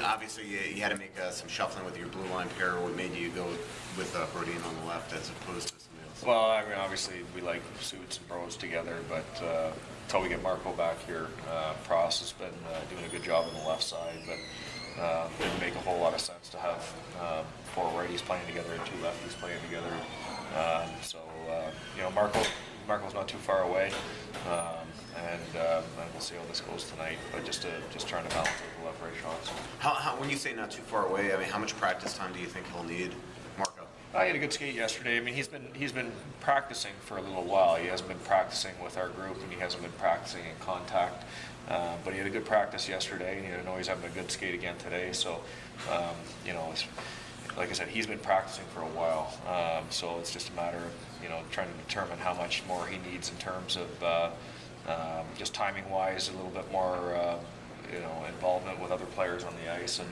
Obviously you had to make some shuffling with your blue line pair. What made you go with Brodin on the left as opposed to somebody else? Well, I mean, obviously we like Suits and Bros together, but until we get Marco back here, Pross has been doing a good job on the left side, but it didn't make a whole lot of sense to have 4 righties playing together and 2 lefties playing together. Marco's not too far away, and we'll see how this goes tonight. But just trying to balance out the left-right shots. When you say not too far away, I mean, how much practice time do you think he'll need, Marco? I had a good skate yesterday. I mean, he's been practicing for a little while. He hasn't been practicing with our group, and he hasn't been practicing in contact. But he had a good practice yesterday, and I know he's having a good skate again today. So, like I said, he's been practicing for a while. So it's just a matter of trying to determine how much more he needs in terms of just timing-wise, a little bit more. Involvement with other players on the ice and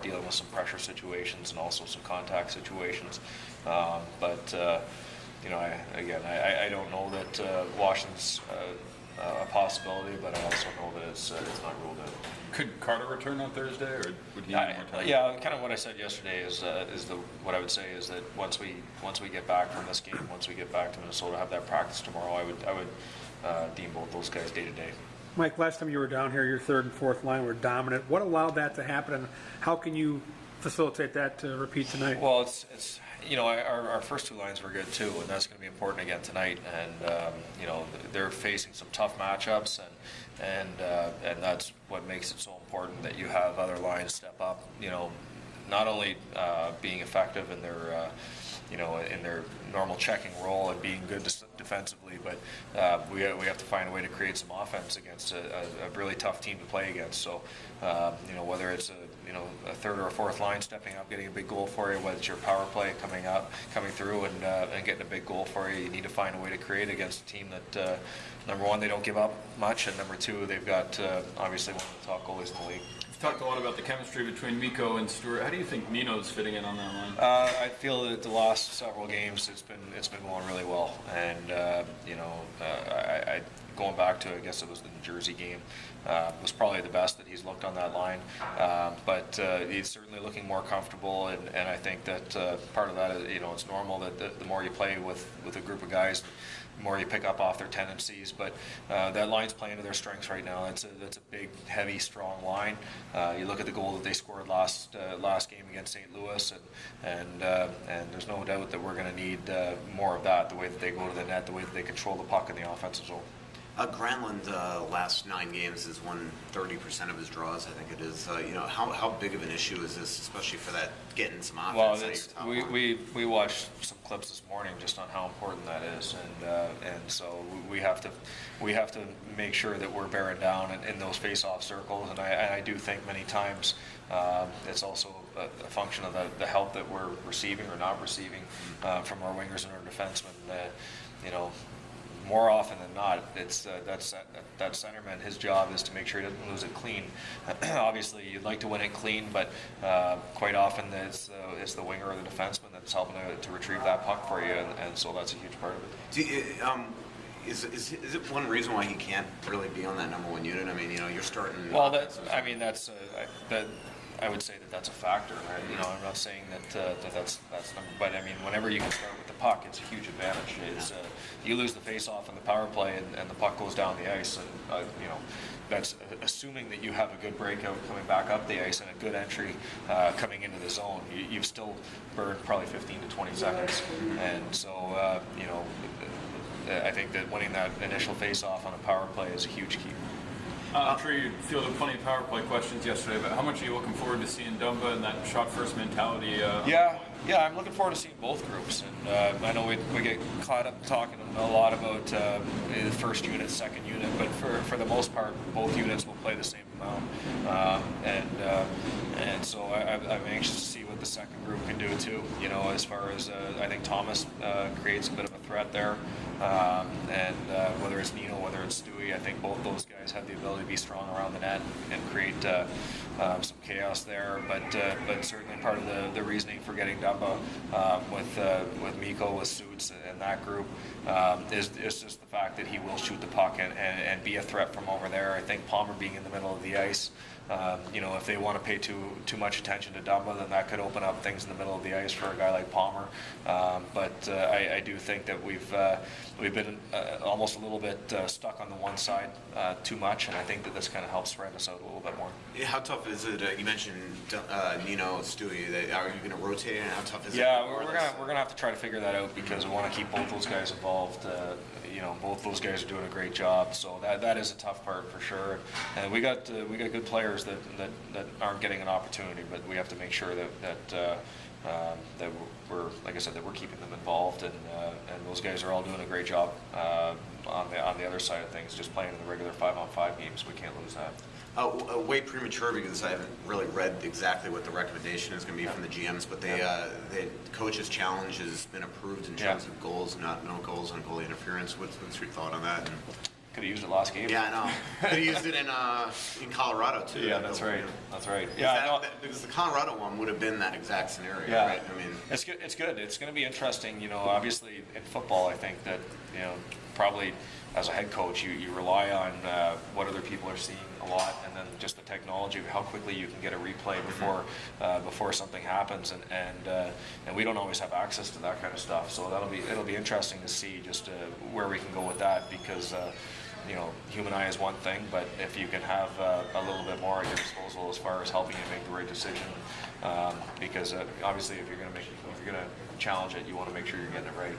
dealing with some pressure situations and also some contact situations. I don't know that Washington's a possibility, but I also know that it's not ruled out. Could Carter return on Thursday, or would he need more time? Yeah, kind of what I said yesterday is what I would say is that once we get back from this game, once we get back to Minnesota, have that practice tomorrow, I would deem both those guys day to day. Mike, last time you were down here, your third and fourth line were dominant. What allowed that to happen, and how can you facilitate that to repeat tonight? Well, it's our first 2 lines were good too, and that's going to be important again tonight. And they're facing some tough matchups, and that's what makes it so important that you have other lines step up. Not only being effective in their in their normal checking role and being good defensively, but we have to find a way to create some offense against a really tough team to play against. So, whether it's a third or a fourth line stepping up, getting a big goal for you, whether it's your power play coming through and getting a big goal for you, you need to find a way to create against a team that, number one, they don't give up much, and number two, they've got obviously one of the top goalies in the league. Talked a lot about the chemistry between Mikko and Stewart. How do you think Nino's fitting in on that line? I feel that the last several games it's been going really well, and I going back to, I guess it was the New Jersey game, was probably the best that he's looked on that line. But he's certainly looking more comfortable, and I think that part of that is, it's normal that the more you play with a group of guys, the more you pick up off their tendencies. But that line's playing to their strengths right now. That's a big, heavy, strong line. You look at the goal that they scored last game against St. Louis, and there's no doubt that we're going to need more of that, the way that they go to the net, the way that they control the puck in the offensive zone. Granlund, last 9 games has won 30% of his draws, I think it is. How big of an issue is this, especially for that getting some offense? Well, we watched some clips this morning just on how important that is, and so we have to make sure that we're bearing down in those face-off circles. And I do think many times it's also a function of the help that we're receiving or not receiving from our wingers and our defensemen. More often than not, it's that centerman. His job is to make sure he doesn't lose it clean. Obviously, you'd like to win it clean, but quite often it's the winger or the defenseman that's helping to retrieve that puck for you, and so that's a huge part of it. Is it one reason why he can't really be on that number 1 unit? I mean, you're starting. Well, I would say that that's a factor. Right? I'm not saying that's number, but I mean, whenever you can start with the puck, it's a huge advantage. You lose the face-off in the power play, and the puck goes down the ice, and that's assuming that you have a good breakout coming back up the ice and a good entry coming into the zone. You've still burned probably 15 to 20 seconds, and so I think that winning that initial face-off on a power play is a huge key. I'm sure you fielded plenty of power play questions yesterday, but how much are you looking forward to seeing Dumba and that shot-first mentality? Yeah, I'm looking forward to seeing both groups, and I know we get caught up talking a lot about the first unit, second unit, but for the most part, both units will play the same amount, and so I'm anxious to see what the second group can do too. As far as I think Thomas creates a bit of a threat there, and whether it's Nino, whether it's Stewie, I think both those guys have the ability to be strong around the net and create some chaos there. But certainly part of the reasoning for getting Dumba with Mikko, with Suits, and that group is just the fact that he will shoot the puck and be a threat from over there. I think Palmer being in the middle of the ice, if they want to pay too much attention to Dumba, then that could open up things in the middle of the ice for a guy like Palmer. But I do think that we've been almost a little bit stuck on the one side too much, and I think that this kind of helps spread us out a little bit more. Yeah, how tough is it? You mentioned Nino, Stewie. Are you going to rotate, and how tough is it? Yeah, we're gonna have to try to figure that out because we want to keep both those guys involved. Both those guys are doing a great job, so that is a tough part for sure. And we got good players that aren't getting an opportunity, but we have to make sure that we're, like I said, that we're keeping them involved, and those guys are all doing a great job on the other side of things, just playing in the regular 5-on-5 games. We can't lose that. Way premature because I haven't really read exactly what the recommendation is going to be from the GMs, but the coach's challenge has been approved in terms of goals, no goals on goalie interference. What's your thought on that? Could have used it last game. Yeah, I know. Could have used it in Colorado too. Yeah, that's right. That's right. Yeah, because the Colorado one would have been that exact scenario. Yeah. Right? I mean, it's good. It's good. It's going to be interesting. Obviously in football, I think that probably as a head coach, you rely on what other people are seeing a lot, and then just the technology of how quickly you can get a replay before something happens, and we don't always have access to that kind of stuff. So it'll be interesting to see just where we can go with that, because human eye is one thing, but if you can have a little bit more at your disposal as far as helping you make the right decision, because obviously if you're going to challenge it, you want to make sure you're getting it right.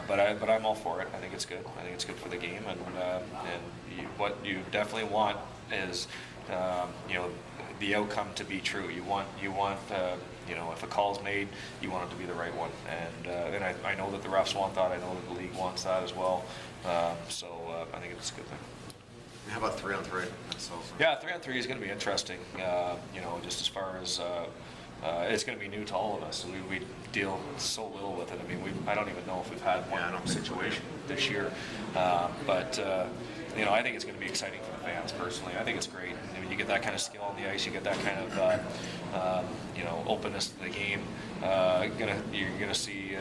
But I'm all for it. I think it's good. I think it's good for the game, and what you definitely want is the outcome to be true. You want if a call's made, you want it to be the right one, and I know that the refs want that. I know that the league wants that as well. So I think it's a good thing. How about 3-on-3? Yeah, 3-on-3 is going to be interesting. Just as far as it's going to be new to all of us. We deal so little with it. I mean, I don't even know if we've had one situation this year. But I think it's going to be exciting for the fans personally. I think it's great. I mean, you get that kind of skill on the ice. You get that kind of openness to the game. You're going to see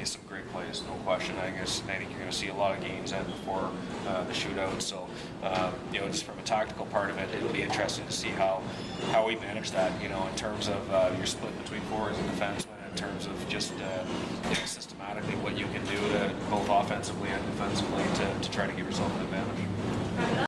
some great plays, no question. I think you're going to see a lot of games end before the shootout. So just from a tactical part of it, it'll be interesting to see how we manage that. In terms of your split between forwards and defensemen, in terms of just systematically what you can do to both offensively and defensively to try to give yourself an advantage.